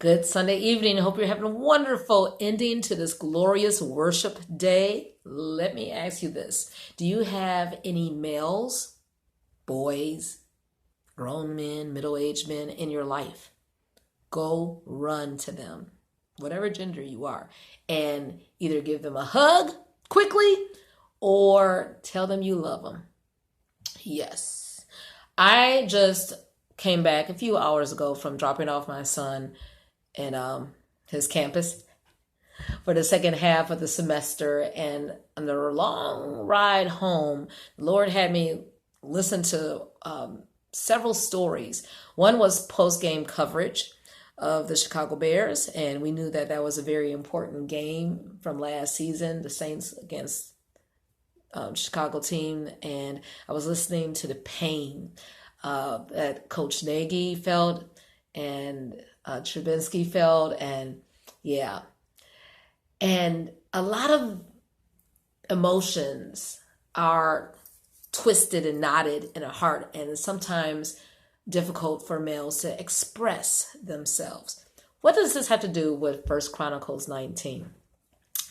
Good Sunday evening. Hope you're having a wonderful ending to this glorious worship day. Let me ask you this. Do you have any males, boys, grown men, middle-aged men in your life? Go run to them, whatever gender you are, and either give them a hug quickly or tell them you love them. Yes. I just came back a few hours ago from dropping off my son in his campus for the second half of the semester, and on the long ride home, the Lord had me listen to several stories. One was post-game coverage of the Chicago Bears, and we knew that that was a very important game from last season, the Saints against Chicago team, and I was listening to the pain that Coach Nagy felt and Trubinsky felt, and yeah. And a lot of emotions are twisted and knotted in a heart, and sometimes difficult for males to express themselves. What does this have to do with 1Chron.19?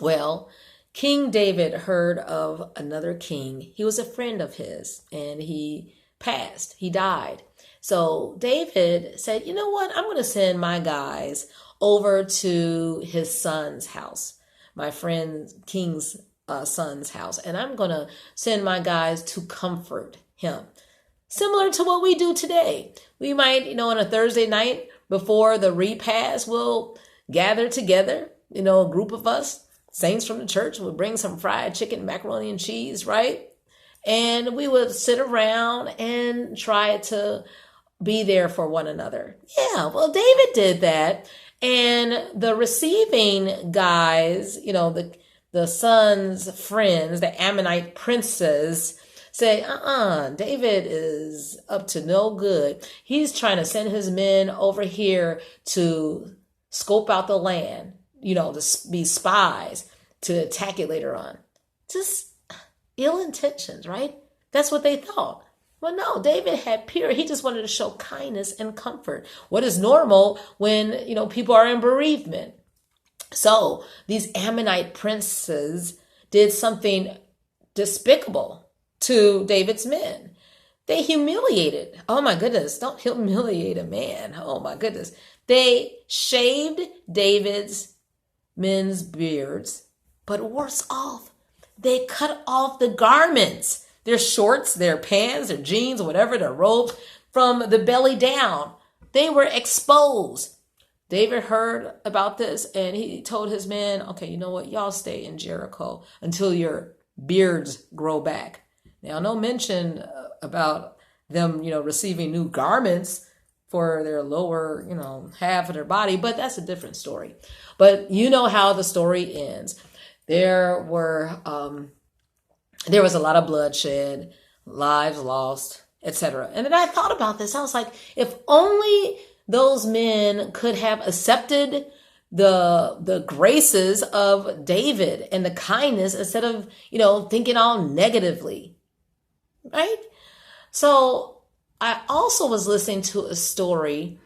Well, King David heard of another king. He was a friend of his, and he passed. He died. So David said, you know what? I'm going to send my guys over to his son's house, my friend King's son's house, and I'm going to send my guys to comfort him. Similar to what we do today. We might, on a Thursday night before the repast, we'll gather together, a group of us, saints from the church, will bring some fried chicken, macaroni and cheese, right? And we would sit around and try to be there for one another. Yeah, well, David did that. And the receiving guys, the son's friends, the Ammonite princes, say, David is up to no good. He's trying to send his men over here to scope out the land, to be spies, to attack it later on. Just ill intentions, right? That's what they thought. Well, no, David had pure. He just wanted to show kindness and comfort. What is normal when, people are in bereavement. So these Ammonite princes did something despicable to David's men. They humiliated. Oh my goodness, don't humiliate a man. Oh my goodness. They shaved David's men's beards, but worse off, they cut off the garments, their shorts, their pants, their jeans, whatever, their robes, from the belly down. They were exposed. David heard about this, and he told his men, okay, you know what? Y'all stay in Jericho until your beards grow back. Now, no mention about them, receiving new garments for their lower, half of their body, but that's a different story. But you know how the story ends. There was a lot of bloodshed, lives lost, etc. And then I thought about this. I was like, if only those men could have accepted the graces of David and the kindness instead of, thinking all negatively, right? So I also was listening to a story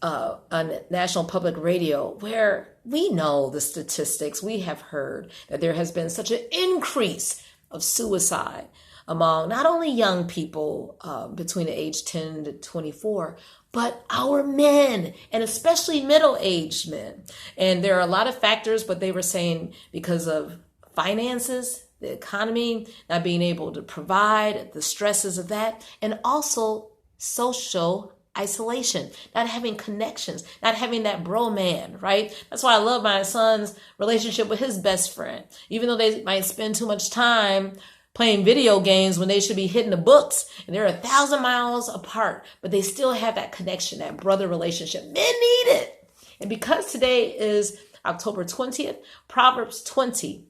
on National Public Radio where we know the statistics. We have heard that there has been such an increase of suicide among not only young people between the age 10 to 24, but our men, and especially middle-aged men. And there are a lot of factors, but they were saying because of finances, the economy, not being able to provide, the stresses of that, and also social isolation, not having connections, not having that bro man, right? That's why I love my son's relationship with his best friend. Even though they might spend too much time playing video games when they should be hitting the books, and they're 1,000 miles apart, but they still have that connection, that brother relationship. Men need it. And because today is October 20th, Proverbs 20,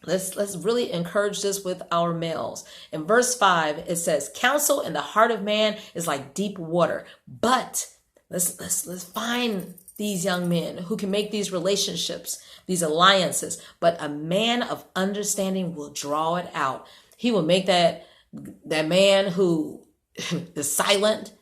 let's really encourage this with our males. In verse 5, it says, counsel in the heart of man is like deep water. But let's find these young men who can make these relationships, these alliances. But a man of understanding will draw it out. He will make that man who is silent,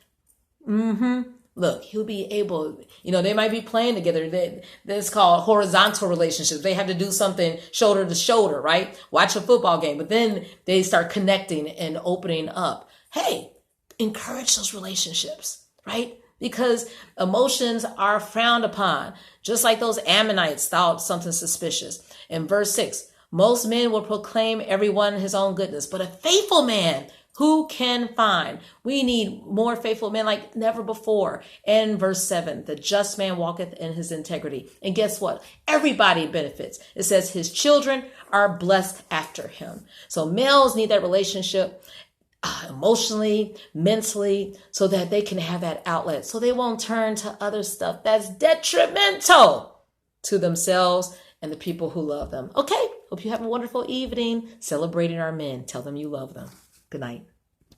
Look, he'll be able, they might be playing together. That's called horizontal relationships. They have to do something shoulder to shoulder, right? Watch a football game, but then they start connecting and opening up. Hey, encourage those relationships, right? Because emotions are frowned upon, just like those Ammonites thought something suspicious. In verse 6, most men will proclaim everyone his own goodness, but a faithful man who can find? We need more faithful men like never before. And verse 7, the just man walketh in his integrity. And guess what? Everybody benefits. It says his children are blessed after him. So males need that relationship emotionally, mentally, so that they can have that outlet. So they won't turn to other stuff that's detrimental to themselves and the people who love them. Okay, hope you have a wonderful evening celebrating our men. Tell them you love them. Good night.